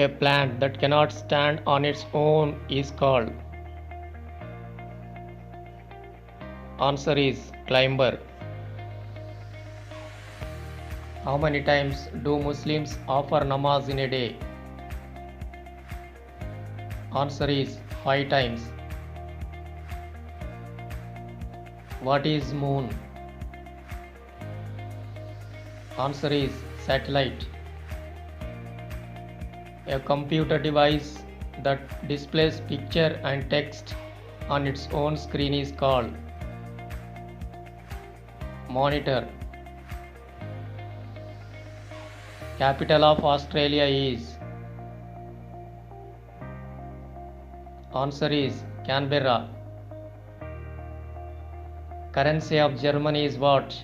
A plant that cannot stand on its own is called. Answer is climber. How many times do Muslims offer namaz in a day? Answer is 5 times. What is moon? Answer is satellite. A computer device that displays picture and text on its own screen is called monitor. Capital of Australia is. Answer is Canberra. Currency of Germany is what?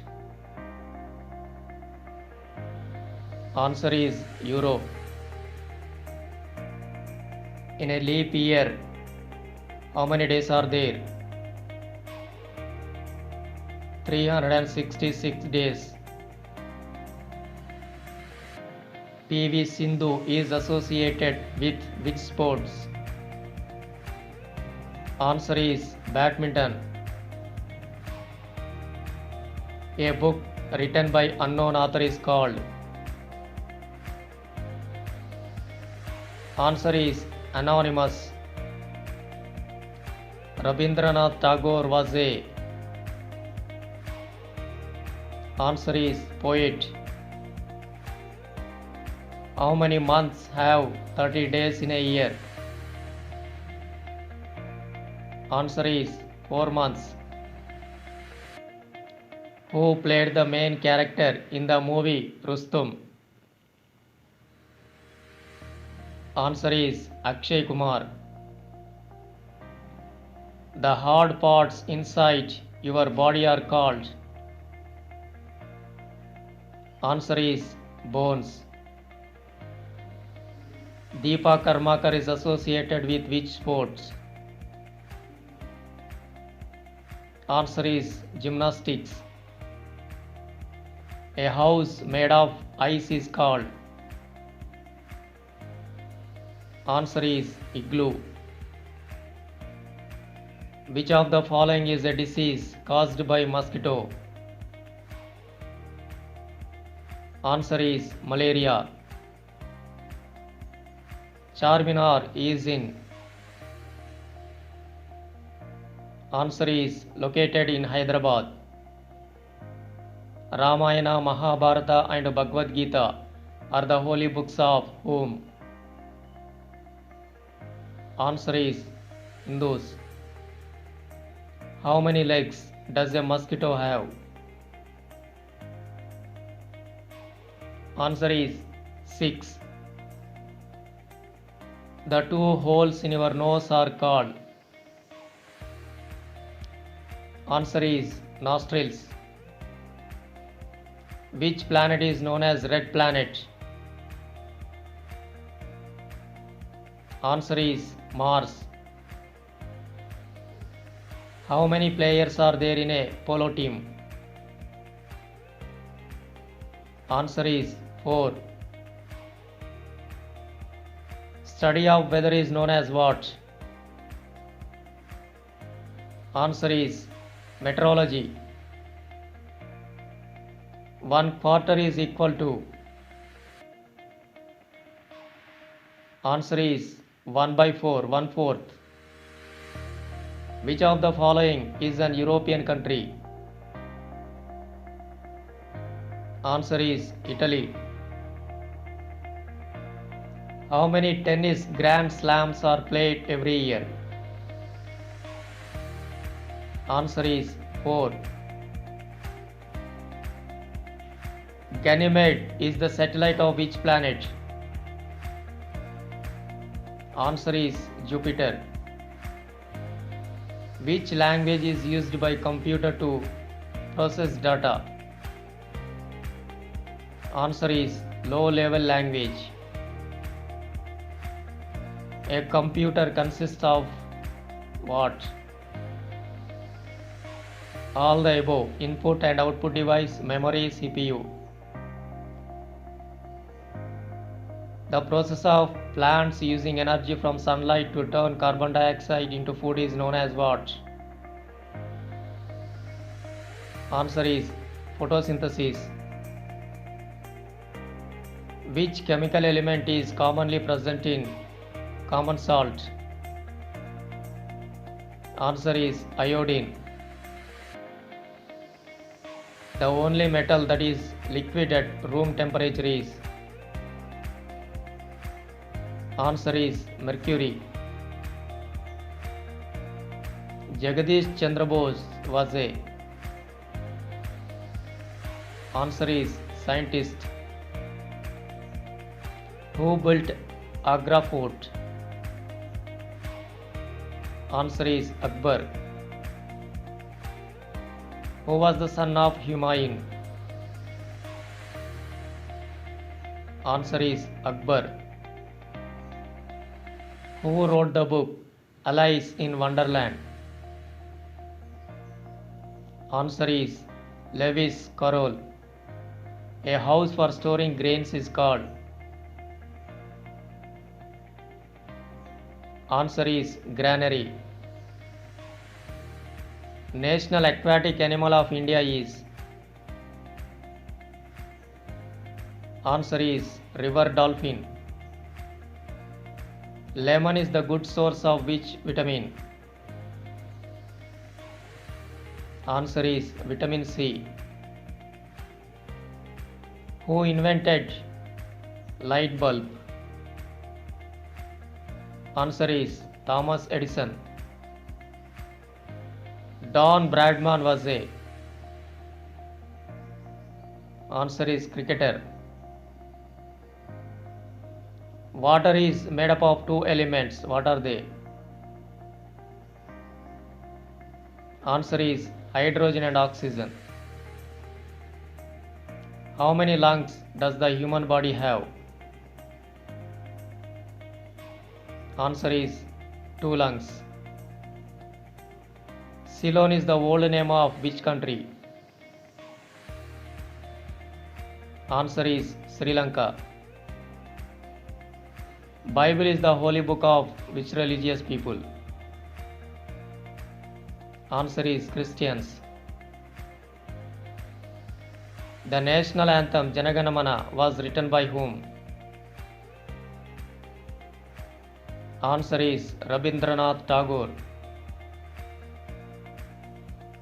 Answer is euro. In a leap year, how many days are there? 366 days. PV Sindhu is associated with which sports? Answer is badminton. A book written by unknown author is called. Answer is anonymous. Rabindranath Tagore was a. Answer is poet. How many months have 30 days in a year? Answer is 4 months. Who played the main character in the movie Rustum? Answer is Akshay Kumar. The hard parts inside your body are called. Answer is bones. Deepa Karmakar is associated with which sports? Answer is gymnastics. A house made of ice is called. Answer is igloo. Which of the following is a disease caused by mosquito? Answer is malaria. Charminar is in. Answer is located in Hyderabad. Ramayana, Mahabharata and Bhagavad Gita are the holy books of whom? Answer is Hindus. How many legs does a mosquito have? Answer is 6. The 2 holes in your nose are called. Answer is nostrils. Which planet is known as red planet? Answer is Mars. How many players are there in a polo team? Answer is 4. Study of weather is known as what? Answer is meteorology. 1 quarter is equal to. Answer is 1/4, 1/4. Which of the following is an European country? Answer is Italy. How many tennis grand slams are played every year? Answer is 4. Ganymede is the satellite of which planet? Answer is Jupiter. Which language is used by computer to process data? Answer is low level language. A computer consists of what? All the above: input and output device, memory, CPU. The process of plants using energy from sunlight to turn carbon dioxide into food is known as what? Answer is photosynthesis. Which chemical element is commonly present in common salt? Answer is iodine. The only metal that is liquid at room temperature is? Answer is mercury. Jagadish Chandra Bose was a? Answer is scientist. Who built Agra Fort? Answer is Akbar. Who was the son of Humayun? Answer is Akbar. Who wrote the book Alice in Wonderland? Answer is Lewis Carroll. A house for storing grains is called? Answer is granary. National aquatic animal of India is? Answer is river dolphin. Lemon is the good source of which vitamin? Answer is vitamin C. Who invented light bulb? Answer is Thomas Edison. Don Bradman was a? Answer is cricketer. Water is made up of two elements. What are they? Answer is hydrogen and oxygen. How many lungs does the human body have? Answer is 2 lungs. Ceylon is the old name of which country? Answer is Sri Lanka. Bible is the holy book of which religious people? Answer is Christians. The national anthem Jana Gana Mana was written by whom? Answer is Rabindranath Tagore.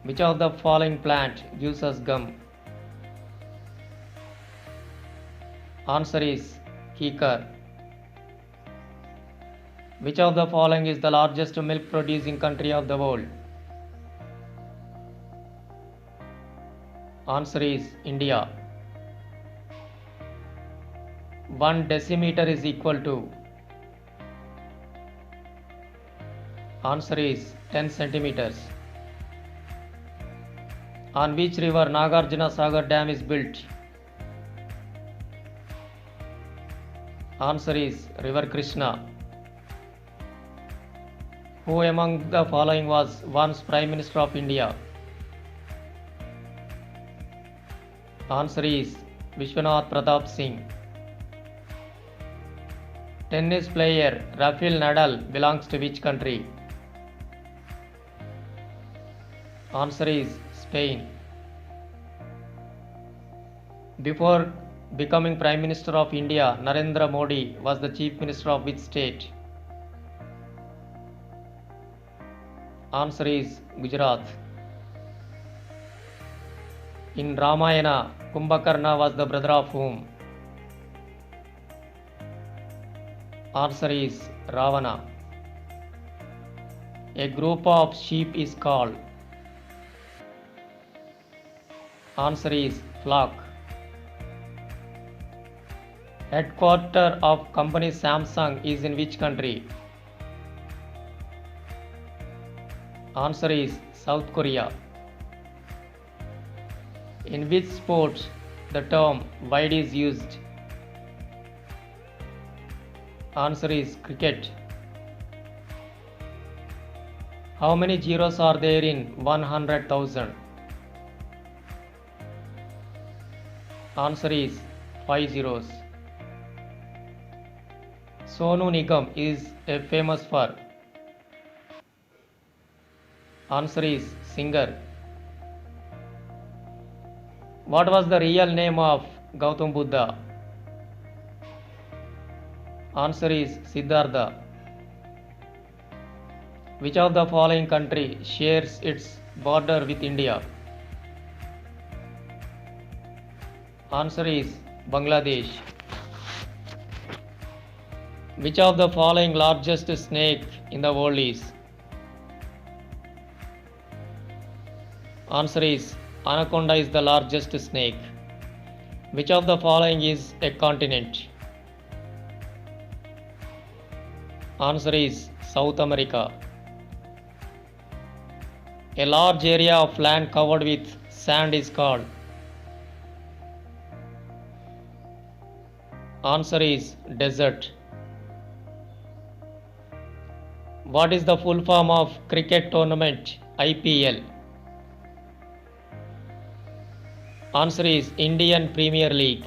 Which of the following plant gives us gum? Answer is kikar. Which of the following is the largest milk producing country of the world? Answer is India. 1 decimeter is equal to? Answer is 10 centimeters. On which river Nagarjuna Sagar Dam is built? Answer is River Krishna. Who among the following was once Prime Minister of India? Answer is Vishwanath Pratap Singh. Tennis player Rafael Nadal belongs to which country? Answer is Spain. Before becoming Prime Minister of India, Narendra Modi was the Chief Minister of which state? Answer is Gujarat. In Ramayana, Kumbhakarna was the brother of whom? Answer is Ravana. A group of sheep is called? Answer is flock. Headquarters of company Samsung is in which country? Answer is South Korea. In which sport the term wide is used? Answer is cricket. How many zeros are there in 100,000? Answer is 5 zeros. Sonu Nigam is famous for? Answer is singer. What was the real name of Gautam Buddha? Answer is Siddhartha. Which of the following country shares its border with India? Answer is Bangladesh. Which of the following largest snake in the world is? Answer is anaconda is the largest snake. Which of the following is a continent? Answer is South America. A large area of land covered with sand is called? Answer is desert. What is the full form of cricket tournament IPL? Answer is Indian Premier League.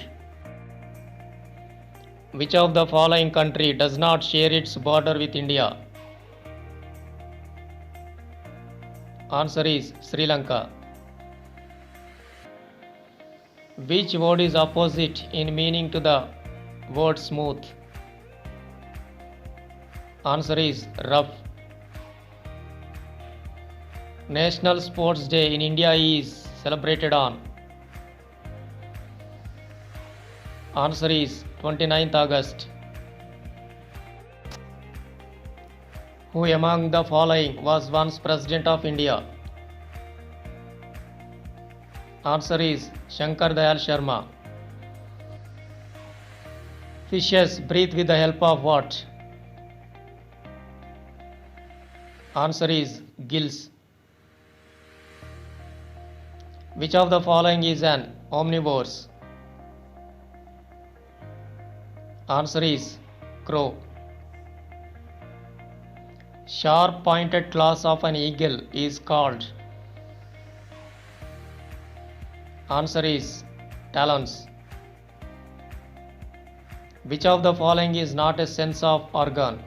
Which of the following country does not share its border with India? Answer is Sri Lanka. Which word is opposite in meaning to the word smooth? Answer is rough. National Sports Day in India is celebrated on? Answer is 29th August. Who among the following was once President of India? Answer is Shankar Dayal Sharma. Fishes breathe with the help of what? Answer is gills. Which of the following is an omnivore? Answer is crow. Sharp pointed claws of an eagle is called? Answer is talons. Which of the following is not a sense of organ?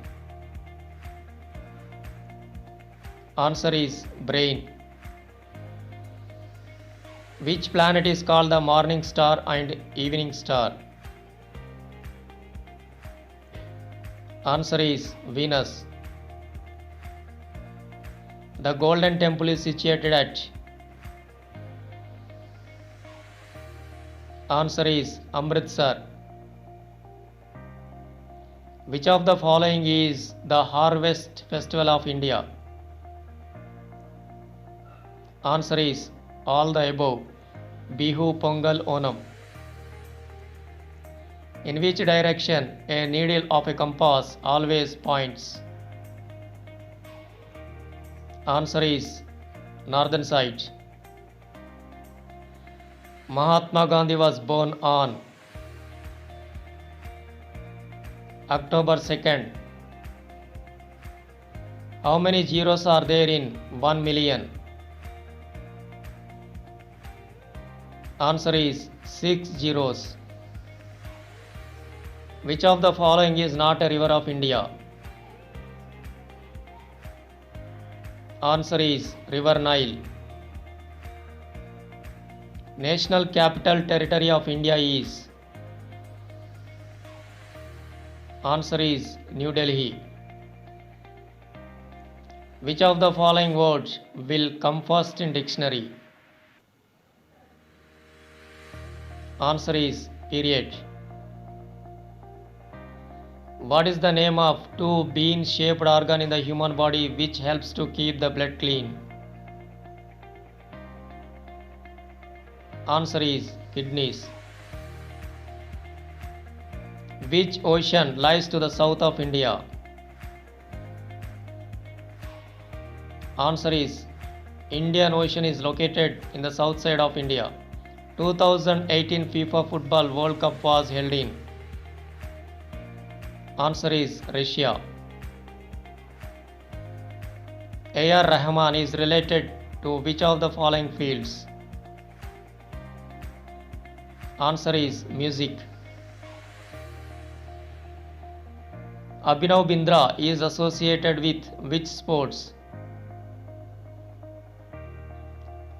Answer is brain. Which planet is called the morning star and evening star? Answer is Venus. The Golden Temple is situated at? Answer is Amritsar. Which of the following is the harvest festival of India? Answer is all the above. Bihu, Pongal, Onam. In which direction a needle of a compass always points? Answer is northern side. Mahatma Gandhi was born on October 2nd. How many zeros are there in 1 million? Answer is 6 zeros. Which of the following is not a river of India? Answer is River Nile. National Capital Territory of India is? Answer is New Delhi. Which of the following words will come first in dictionary? Answer is period. What is the name of two bean-shaped organ in the human body which helps to keep the blood clean? Answer is kidneys. Which ocean lies to the south of India? Answer is Indian Ocean is located in the south side of India. 2018 FIFA Football World Cup was held in? Answer is Russia. A.R. Rahman is related to which of the following fields? Answer is music. Abhinav Bindra is associated with which sports?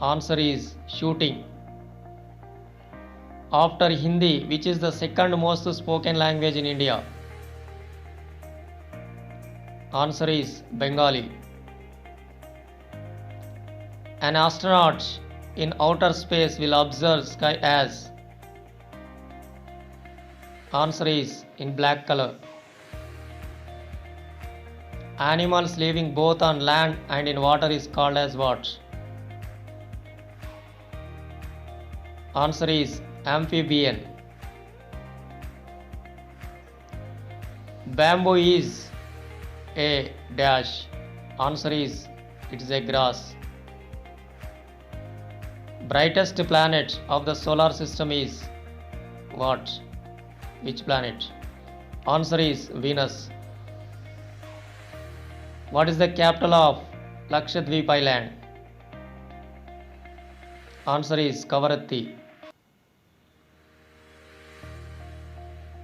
Answer is shooting. After Hindi, which is the second most spoken language in India? Answer is Bengali. An astronaut in outer space will observe sky as? Answer is in black color. Animals living both on land and in water is called as what? Answer is amphibian. Bamboo is a dash. Answer is it is a grass. Brightest planet of the solar system is what? Which planet? Answer is Venus. What is the capital of Lakshadweep Island? Answer is Kavaratti.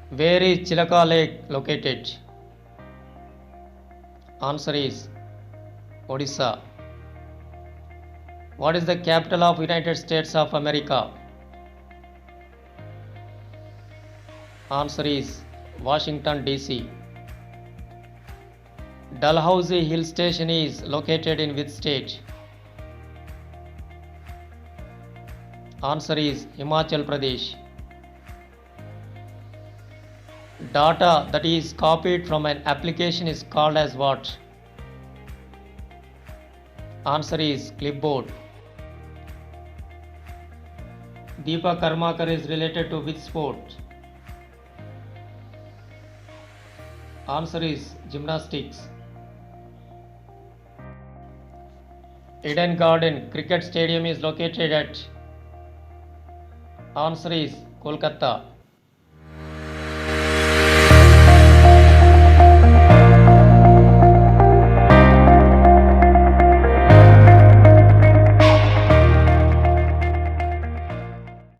Where is Chilaka Lake located? Answer is Odisha. What is the capital of United States of America? Answer is Washington DC. Dalhousie Hill Station is located in which state? Answer is Himachal Pradesh. Data that is copied from an application is called as what? Answer is clipboard. Deepa Karmakar is related to which sport? Answer is gymnastics. Eden Garden Cricket Stadium is located at? Answer is Kolkata.